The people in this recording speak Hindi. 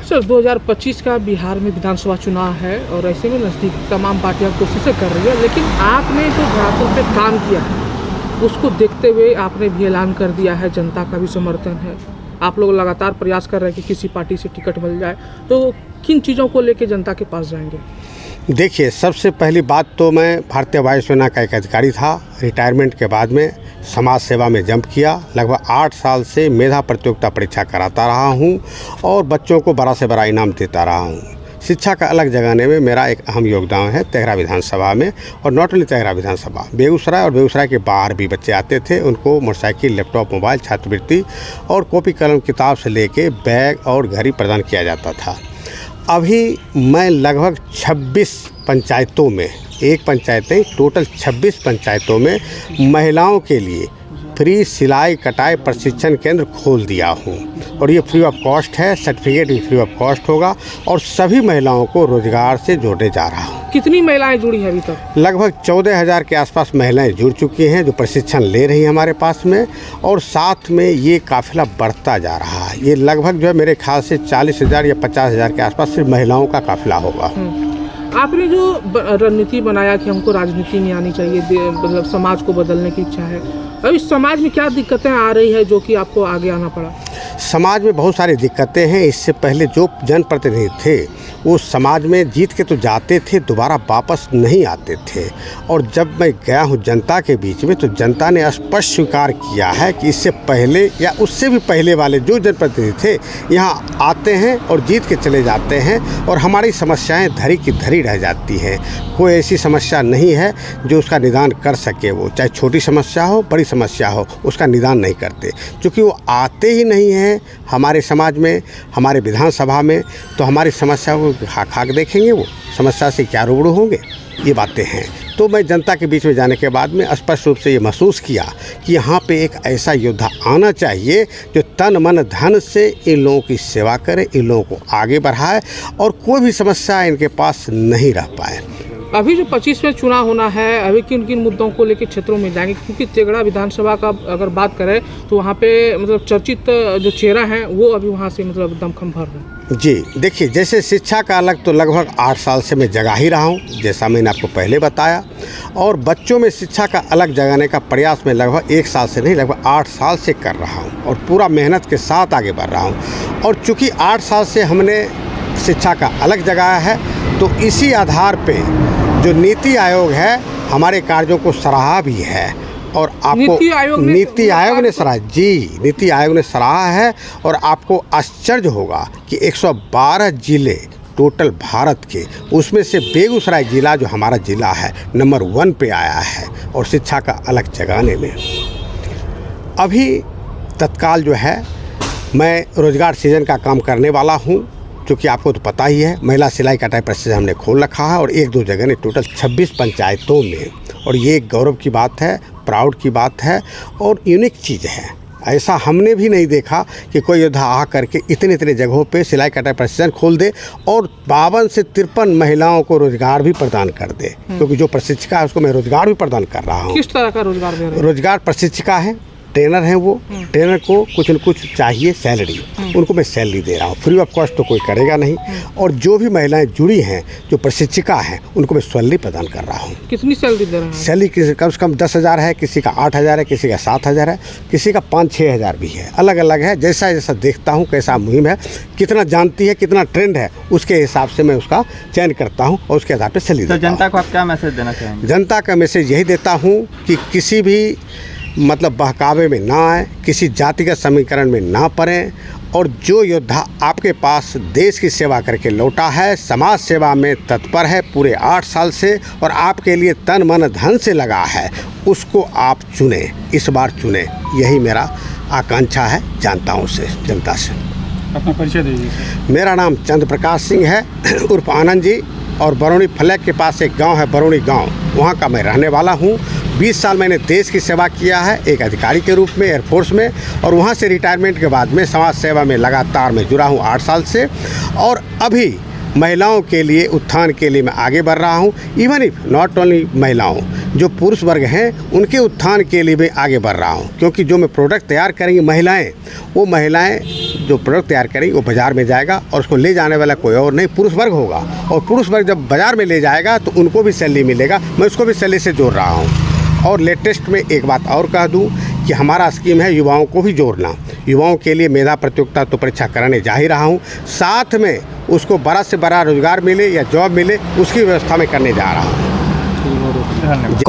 सर 2025 का बिहार में विधानसभा चुनाव है और ऐसे में नज़दीक तमाम पार्टियां कोशिशें कर रही है, लेकिन आपने जो धरातल पे काम किया है उसको देखते हुए आपने भी ऐलान कर दिया है, जनता का भी समर्थन है, आप लोग लगातार प्रयास कर रहे हैं कि किसी पार्टी से टिकट मिल जाए, तो किन चीज़ों को लेकर जनता के पास जाएंगे? देखिए, सबसे पहली बात तो मैं भारतीय वायुसेना का एक अधिकारी था। रिटायरमेंट के बाद में समाज सेवा में जंप किया। लगभग 8 साल से मेधा प्रतियोगिता परीक्षा कराता रहा हूं और बच्चों को बड़ा से बड़ा इनाम देता रहा हूं। शिक्षा का अलग जगाने में मेरा एक अहम योगदान है तेघरा विधानसभा में, और नॉट ओनली तेघरा विधानसभा, बेगूसराय और बेगूसराय के बाहर भी बच्चे आते थे। उनको मोटरसाइकिल, लैपटॉप, मोबाइल, छात्रवृत्ति और कॉपी कलम किताब से लेके बैग और घड़ी प्रदान किया जाता था। अभी मैं लगभग 26 पंचायतों में, एक पंचायत नहीं, टोटल 26 पंचायतों में महिलाओं के लिए फ्री सिलाई कटाई प्रशिक्षण केंद्र खोल दिया हूं, और ये फ्री ऑफ कॉस्ट है। सर्टिफिकेट भी फ्री ऑफ कॉस्ट होगा और सभी महिलाओं को रोजगार से जोड़ने जा रहा हूं। कितनी महिलाएं जुड़ी हैं अभी तक? लगभग 14,000 के आसपास महिलाएं जुड़ चुकी हैं जो प्रशिक्षण ले रही हैं हमारे पास में, और साथ में ये काफिला बढ़ता जा रहा है। ये लगभग जो है मेरे ख्याल से 40,000 या 50,000 के आसपास सिर्फ महिलाओं का काफिला होगा। आपने जो रणनीति बनाया कि हमको राजनीति में आनी चाहिए, मतलब समाज को बदलने की इच्छा है, अब इस समाज में क्या दिक्कतें आ रही है जो कि आपको आगे आना पड़ा? समाज में बहुत सारी दिक्कतें हैं। इससे पहले जो जनप्रतिनिधि थे वो समाज में जीत के तो जाते थे, दोबारा वापस नहीं आते थे। और जब मैं गया हूं जनता के बीच में तो जनता ने स्पष्ट स्वीकार किया है कि इससे पहले या उससे भी पहले वाले जो जनप्रतिनिधि थे यहाँ आते हैं और जीत के चले जाते हैं, और हमारी समस्याएं धरी की धरी रह जाती हैं। कोई ऐसी समस्या नहीं है जो उसका निदान कर सके। वो चाहे छोटी समस्या हो, बड़ी समस्या हो, उसका निदान नहीं करते, क्योंकि वो आते ही नहीं हैं हमारे समाज में, हमारे विधानसभा में। तो हमारी समस्या को खाक देखेंगे, वो समस्या से क्या रूबरू होंगे, ये बातें हैं। तो मैं जनता के बीच में जाने के बाद में स्पष्ट रूप से ये महसूस किया कि यहाँ पे एक ऐसा योद्धा आना चाहिए जो तन मन धन से इन लोगों की सेवा करे, इन लोगों को आगे बढ़ाए और कोई भी समस्या इनके पास नहीं रह पाए। अभी जो 25 में चुनाव होना है, अभी किन किन मुद्दों को लेकर क्षेत्रों में जाएंगे? क्योंकि तेघड़ा विधानसभा का अगर बात करें तो वहाँ पे मतलब चर्चित जो चेहरा हैं वो अभी वहाँ से मतलब दमखम भर रहे हैं। जी देखिए, जैसे शिक्षा का अलग तो लगभग 8 साल से मैं जगा ही रहा हूँ, जैसा मैंने आपको पहले बताया, और बच्चों में शिक्षा का अलग जगाने का प्रयास मैं लगभग 1 साल से नहीं, लगभग 8 साल से कर रहा हूँ और पूरा मेहनत के साथ आगे बढ़ रहा हूँ। और चूँकि 8 साल से हमने शिक्षा का अलग जगाया है, तो इसी आधार पर जो नीति आयोग है हमारे कार्यों को सराहा भी है, और आपको नीति आयोग ने सराहा, जी नीति आयोग ने सराहा है। और आपको आश्चर्य होगा कि 112 जिले टोटल भारत के, उसमें से बेगूसराय जिला जो हमारा जिला है नंबर 1 पे आया है और शिक्षा का अलग जगाने में। अभी तत्काल जो है मैं रोजगार सृजन का काम करने वाला हूँ, क्योंकि आपको तो पता ही है महिला सिलाई कटाई प्रशिक्षण हमने खोल रखा है और 1-2 जगह ने टोटल 26 पंचायतों में। और ये एक गौरव की बात है, प्राउड की बात है और यूनिक चीज़ है। ऐसा हमने भी नहीं देखा कि कोई योद्धा आ करके इतने जगहों पे सिलाई कटाई प्रशिक्षण खोल दे और 52 से 53 महिलाओं को रोजगार भी प्रदान कर दे, क्योंकि जो प्रशिक्षिका है उसको मैं रोजगार भी प्रदान कर रहा हूँ। किस तरह का रोजगार दे रहे हैं? रोजगार प्रशिक्षिका है, ट्रेनर हैं, वो ट्रेनर को कुछ न कुछ चाहिए सैलरी, उनको मैं सैलरी दे रहा हूँ। फ्री ऑफ कॉस्ट तो कोई करेगा नहीं। और जो भी महिलाएं जुड़ी हैं जो प्रशिक्षिका हैं उनको मैं सैलरी प्रदान कर रहा हूँ। कितनी सैलरी दे रहे हैं? सैलरी कम से कम 10,000 है, किसी का 8,000 है, किसी का 7,000 है, किसी का 5-6 हज़ार भी है, अलग अलग है। जैसा जैसा देखता हूँ कैसा मुहिम है, कितना जानती है, कितना ट्रेंड है, उसके हिसाब से मैं उसका चयन करता हूँ और उसके आधार पर सैलरी देता हूँ। जनता को आप क्या मैसेज देना चाहेंगे? जनता का मैसेज यही देता हूँ कि किसी भी मतलब बहकावे में ना आए, किसी जातिगत समीकरण में ना पड़ें, और जो योद्धा आपके पास देश की सेवा करके लौटा है, समाज सेवा में तत्पर है पूरे 8 साल से और आपके लिए तन मन धन से लगा है, उसको आप चुनें, इस बार चुनें। यही मेरा आकांक्षा है जनताओं से, जनता से। अपना परिचय दीजिए। मेरा नाम चंद्र प्रकाश सिंह है उर्फ आनंद जी, और बरौनी फ्लैग के पास एक गांव है बरौनी गांव, वहां का मैं रहने वाला हूं। 20 साल मैंने देश की सेवा किया है एक अधिकारी के रूप में एयरफोर्स में, और वहां से रिटायरमेंट के बाद में समाज सेवा में लगातार मैं जुड़ा हूं 8 साल से। और अभी महिलाओं के लिए उत्थान के लिए मैं आगे बढ़ रहा हूं। इवन इफ नॉट ओनली महिलाओं, जो पुरुष वर्ग हैं उनके उत्थान के लिए मैं आगे बढ़ रहा हूँ, क्योंकि जो मैं प्रोडक्ट तैयार करेंगी महिलाएं, वो महिलाएं जो प्रोडक्ट तैयार करेंगी वो बाज़ार में जाएगा और उसको ले जाने वाला कोई और नहीं, पुरुष वर्ग होगा। और पुरुष वर्ग जब बाज़ार में ले जाएगा तो उनको भी सैलरी मिलेगा, मैं उसको भी सैलरी से जोड़ रहा हूँ। और लेटेस्ट में एक बात और कह दूं कि हमारा स्कीम है युवाओं को भी जोड़ना। युवाओं के लिए मेधा प्रतियोगिता तो परीक्षा कराने जा ही रहा हूं, साथ में उसको बड़ा से बड़ा रोज़गार मिले या जॉब मिले उसकी व्यवस्था में करने जा रहा हूं। धन्यवाद।